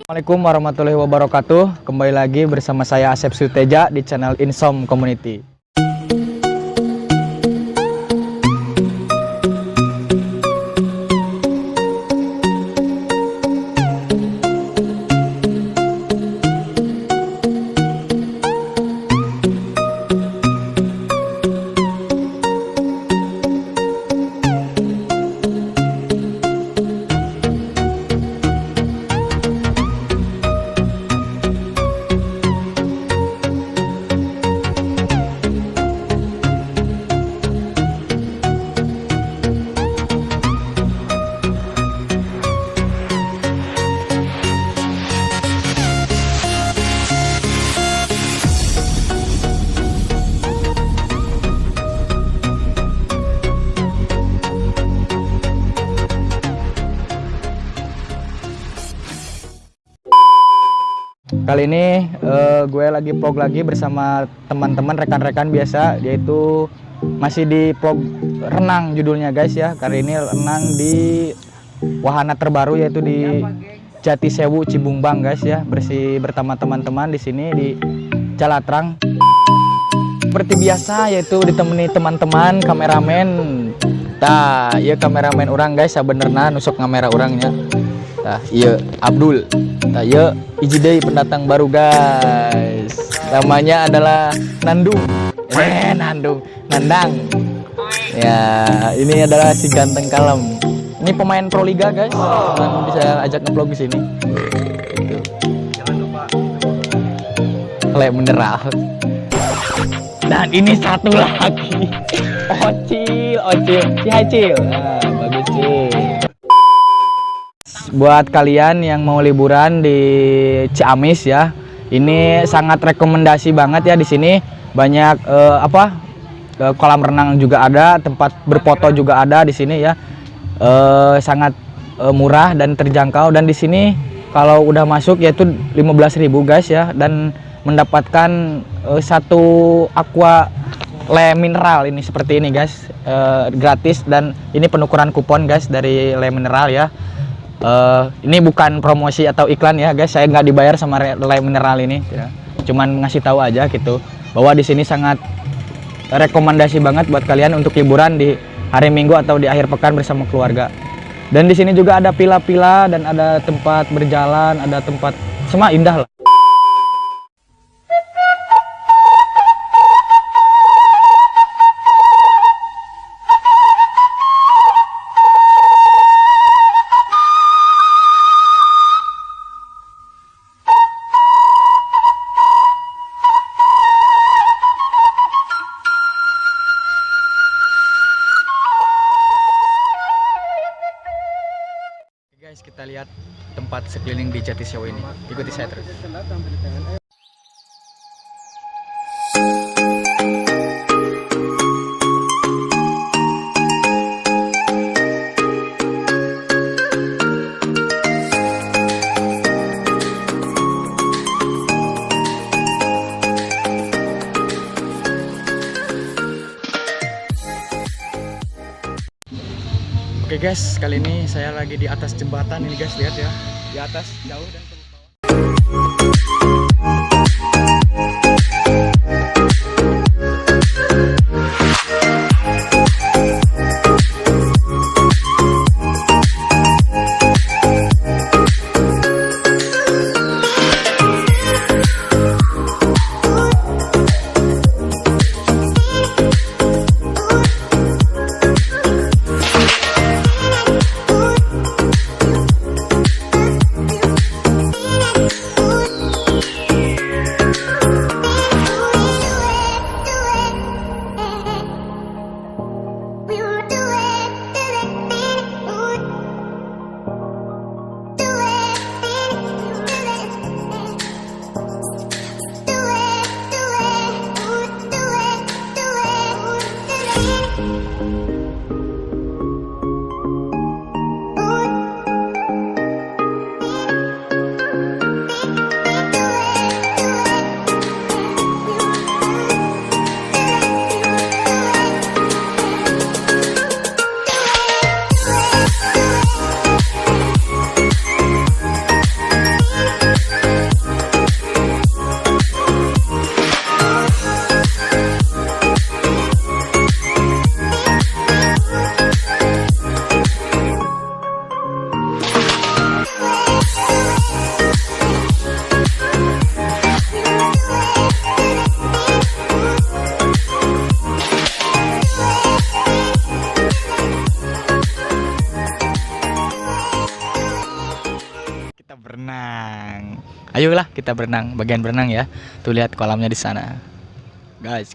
Assalamualaikum warahmatullahi wabarakatuh. Kembali lagi bersama saya Asep Suteja di channel Insom Community. Kali ini gue lagi vlog lagi bersama teman-teman rekan-rekan biasa, yaitu masih di vlog renang judulnya guys ya. Kali ini renang di wahana terbaru yaitu di Jatisewu Cibumbang guys ya, bersama teman-teman di sini di Calatrang. Seperti biasa yaitu ditemani teman-teman kameramen. Tah, iya kameramen orang guys, sebenarnya nusuk kamera orangnya. Tah, iya Abdul. Tah, iya hiji deui pendatang baru guys. Namanya adalah Nandung. Nandang. Ya, ini adalah si ganteng kalem. Ini pemain Pro Liga guys. Kalian bisa ajak nge-vlog di sini. Gitu. Jangan lupa le mineral. Dan ini satu lagi. Ocil. Si Hacil. Nah, bagus sih. Buat kalian yang mau liburan di Ciamis ya, ini sangat rekomendasi banget ya. Di sini banyak kolam renang juga ada, tempat berfoto juga ada di sini ya. Sangat murah dan terjangkau, dan di sini kalau udah masuk yaitu 15.000 guys ya, dan mendapatkan satu aqua le mineral ini seperti ini guys, gratis, dan ini penukaran kupon guys dari le mineral ya. Ini bukan promosi atau iklan ya guys, saya nggak dibayar sama le mineral ini ya. Cuman ngasih tahu aja gitu bahwa di sini sangat rekomendasi banget buat kalian untuk liburan di hari Minggu atau di akhir pekan bersama keluarga. Dan di sini juga ada pila-pila dan ada tempat berjalan, ada tempat semua indah lah. Guys, kita lihat tempat sekeliling di Jatisewu ini. Ikuti saya terus. Oke guys, kali ini saya lagi di atas jembatan ini guys, lihat ya, di atas jauh dan Ayolah kita berenang, bagian berenang ya. Tuh lihat kolamnya di sana. Guys.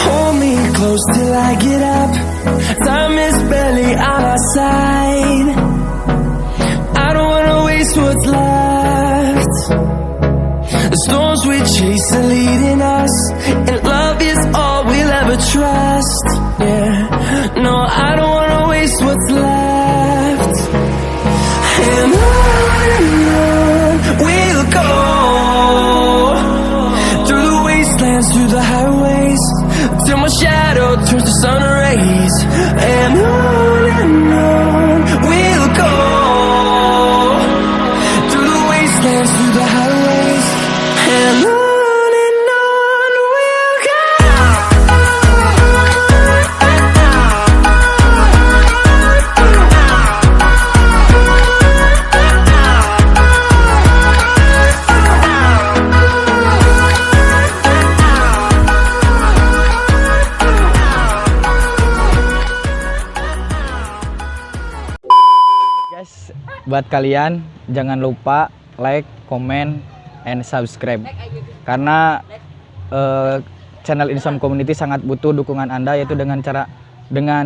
Hold me close till I get up. Time is barely on our side. I don't wanna waste what's left. The storms we chase are leading us, and love is all we'll ever trust. Yeah, no, I don't wanna waste what's left. And on we'll go, through the wastelands, through the highways, till my shadow turns to sun rays. And on we'll go, through the wastelands, through the highways, and on we'll go. Guys, buat kalian jangan lupa like, comment, and subscribe. Karena channel Insomnia Community sangat butuh dukungan Anda, yaitu dengan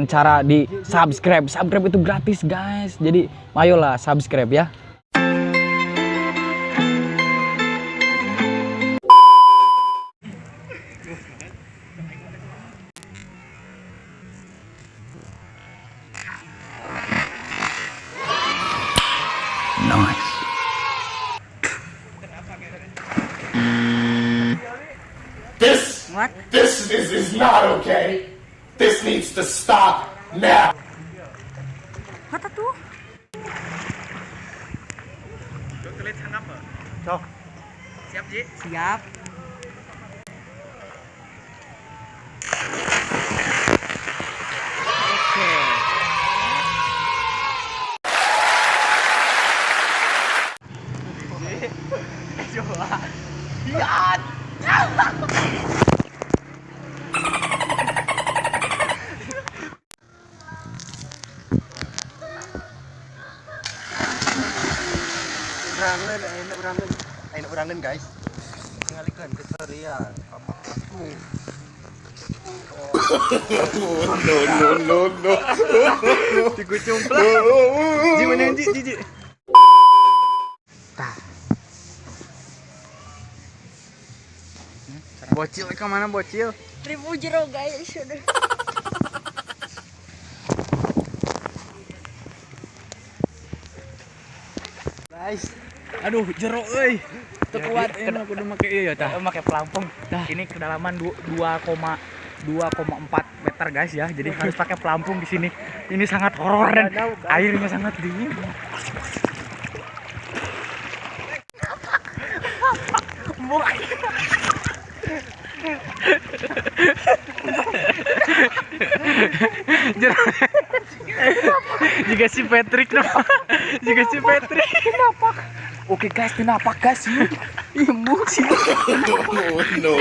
cara di subscribe. Subscribe itu gratis guys. Jadi ayolah subscribe ya. Nice. This is not okay. This needs to stop now. Kata tuh? Siap, Ji? Siap. Oke. Coba. Lihat. Enak berangan guys. Ngalihkan ke serian. No. Tiga cumplak. Ji mana Ji? Bocil ke mana bocil? 1000 jero guys. Guys. Aduh, jero euy. Teu kuat ini kudu make ieu ya tah. Pakai pelampung. Ini kedalaman 2,4 meter guys ya. Jadi harus pakai pelampung di sini. Ini sangat horor dan airnya sangat dingin. Jika si Patrick napak. Oke guys, napak guys. Imbung sih. No.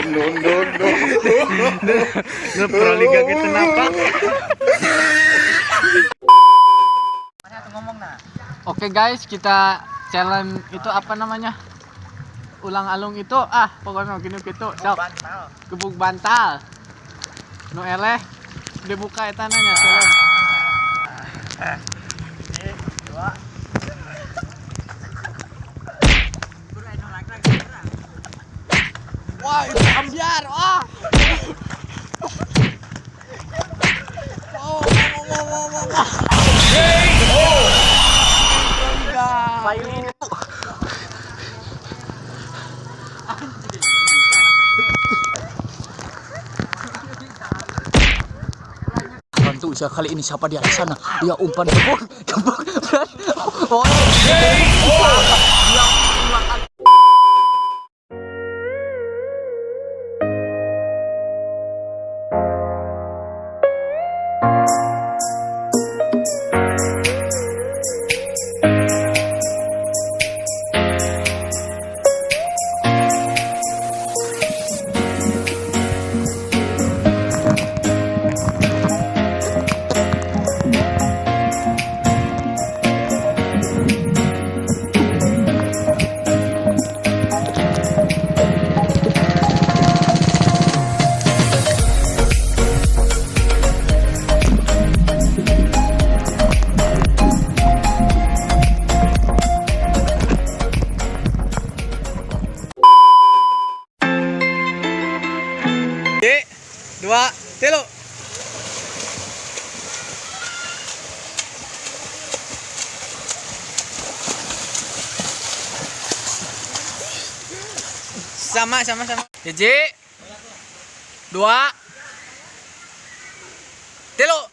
Pro Liga gitu napak. Oke guys, kita challenge itu apa namanya? Ulang alung itu pokoknya gini gitu. Gebuk bantal. Nu eleh dibuka eta nanya challenge. Wah, itu ambiar. Wah. Bantu usaha kali ini siapa dia di sana? Dia umpan gebuk. Oh. sama. Hiji, 2, 3. No.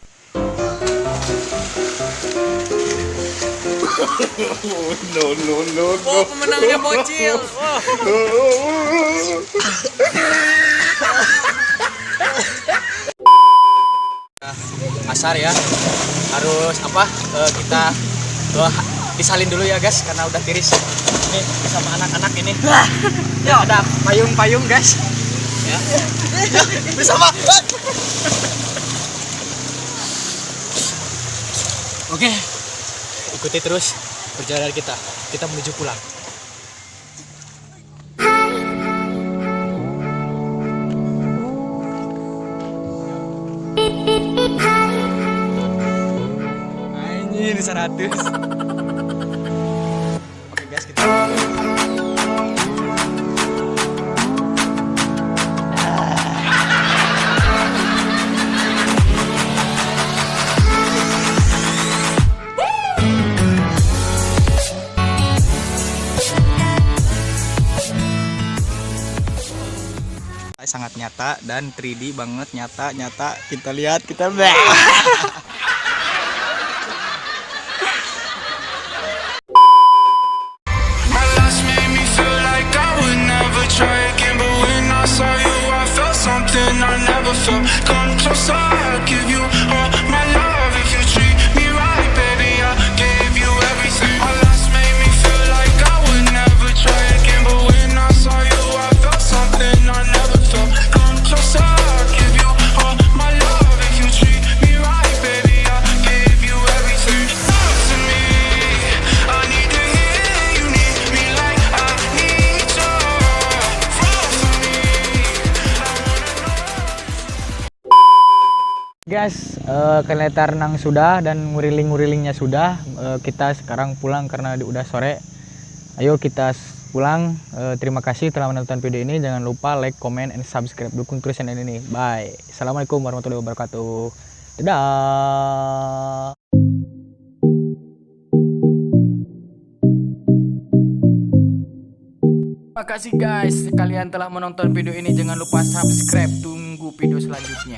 Oh, pemenangnya bocil. Wah. Asar ya. Harus kita disalin dulu ya guys karena udah tiris. Ini sama anak-anak ini. Ya ada payung-payung guys. Ya. Bersama. Oke. Ikuti terus perjalanan kita. Kita menuju pulang. Anjir 100. Oke guys, kita sangat nyata dan 3D banget, nyata kita lihat kita My last made me feel like I would never try again, but when I saw you, I felt something I never felt. Come closer, I'll give you all my love. If you treat me right, baby, I gave you everything. My last made me feel like I would never try again, but when I saw you, I felt something I never felt. Come closer, I'll give you all my love. If you treat me right, baby, I gave you everything. Talk to me, I need to hear you need me like I need you. Roll for me, I wanna know. Guys, kereta renang sudah dan nguriling-ngurilingnya sudah. Kita sekarang pulang karena udah sore. Ayo kita pulang. Terima kasih telah menonton video ini. Jangan lupa like, comment, and subscribe. Dukung terus channel ini. Bye. Assalamualaikum warahmatullahi wabarakatuh. Dadah. Terima kasih guys, kalian telah menonton video ini. Jangan lupa subscribe. Tunggu video selanjutnya.